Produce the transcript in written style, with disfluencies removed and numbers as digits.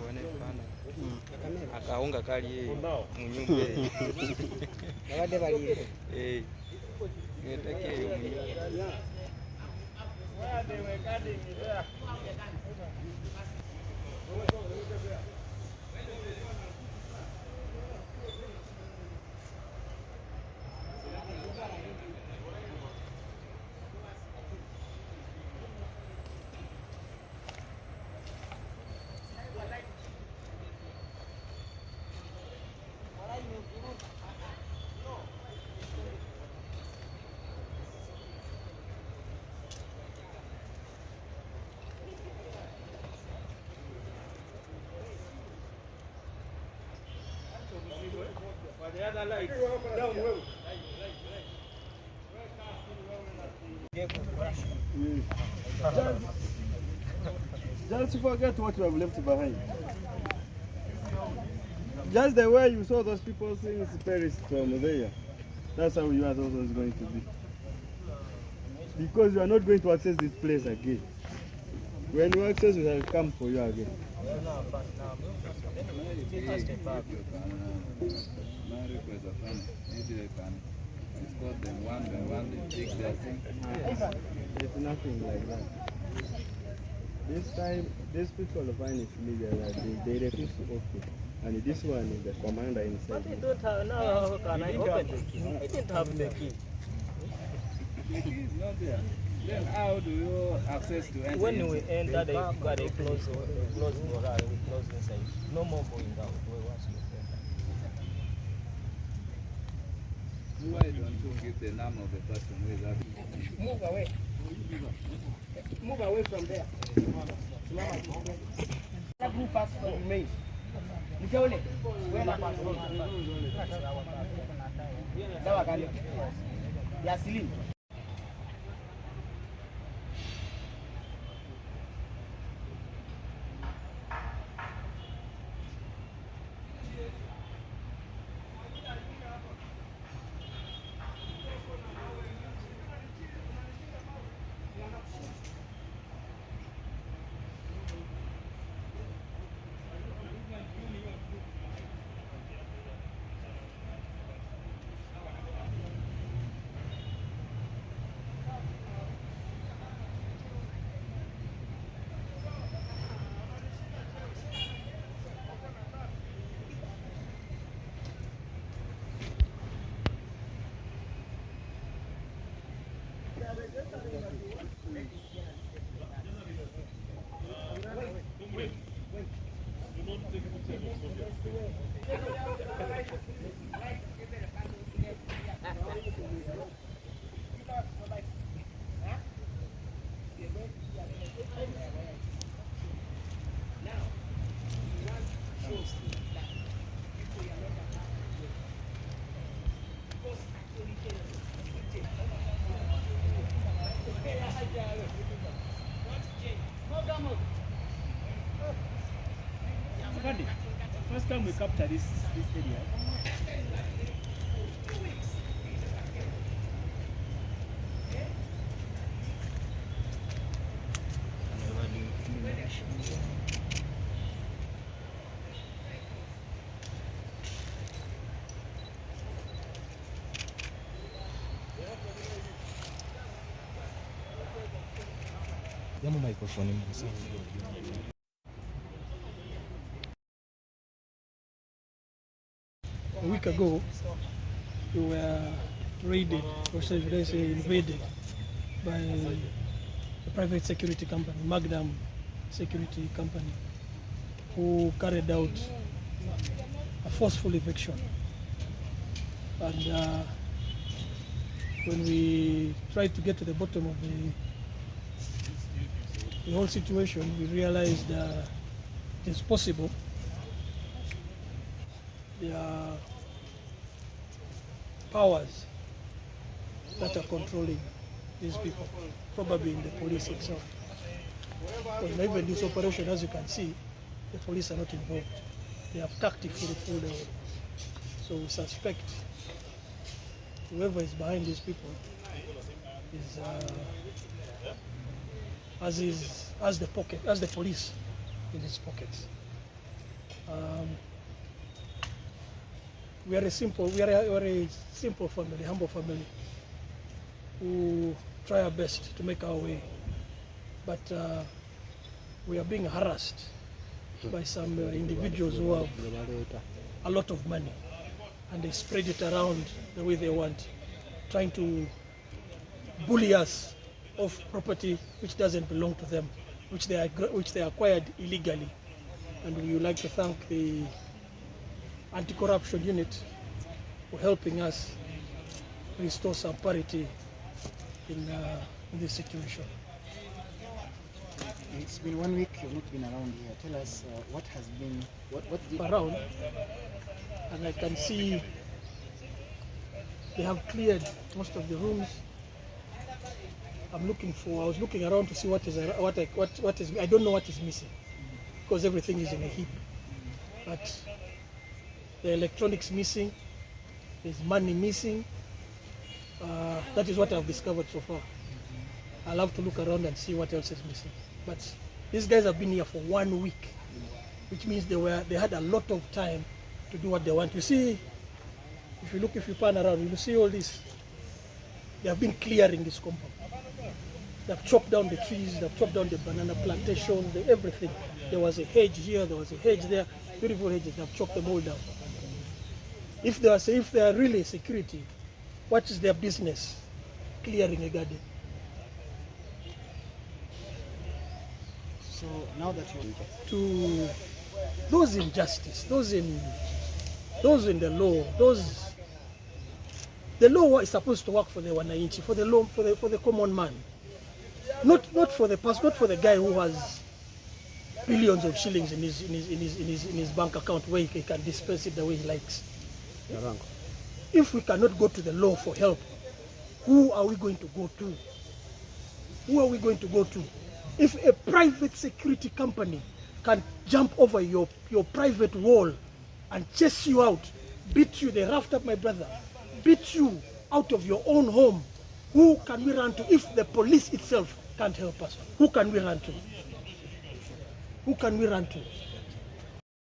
wanefana akaunga kali yeye munyumbe abade bali ngetake yo munyumbe Just forget what you have left behind. Just the way you saw those people since Paris from there, that's how you are also going to be. Because you are not going to access this place again. When you access, it will come for you again. It's nothing like that. This time, these people find it illegal. They refuse to open. And this one is the commander inside. But I don't have, now how can I open the key? I didn't have the key. The key is not there. Then how do you access to enter? When we enter, they got a close door, we close inside. No more going out. Why don't you give the name of the person who is having? Move away. Move away from there. That group pass for the main. Mchaule, where na pass? Dawa gani? Ya Slim. First time we capture this area. Jamu microphone mzee. A week ago, we were raided, or should I say invaded, by a private security company, Magnum Security Company, who carried out a forceful eviction. And when we tried to get to the bottom of the whole situation, we realized it's possible. There are powers that are controlling these people, probably in the police itself. Because even this operation, as you can see, the police are not involved. They have tactically pulled away. So we suspect whoever is behind these people is as the police in its pockets. We are a simple family, humble family, who try our best to make our way, but we are being harassed by some individuals who have a lot of money, and they spread it around the way they want, trying to bully us of property which doesn't belong to them, which they acquired illegally. And we would like to thank the anti-corruption unit for helping us restore some parity in this situation. It's been 1 week you've not been around here. Tell us what has been, what's the... Around, and I can see they have cleared most of the rooms. I was looking around to see what is, I don't know what is missing, because everything is in a heap. But the electronics missing, there's money missing. That is what I've discovered so far. I'll have to look around and see what else is missing. But these guys have been here for 1 week, which means they had a lot of time to do what they want. You see, if you pan around, you see all this. They have been clearing this compound. They've chopped down the trees, they've chopped down the banana plantation, everything. There was a hedge here, there was a hedge there, beautiful hedges, they've chopped them all down. If they are really security, what is their business clearing a garden? So now that you're... To those in justice, those in the law, the law is supposed to work for the wananchi, for the law, for the common man. Not for the guy who has billions of shillings in his bank account where he can disperse it the way he likes. If we cannot go to the law for help, who are we going to go to? Who are we going to go to? If a private security company can jump over your private wall and chase you out, beat you, they roughed up my brother, beat you out of your own home, who can we run to? If the police itself can't help us, who can we run to? Who can we run to?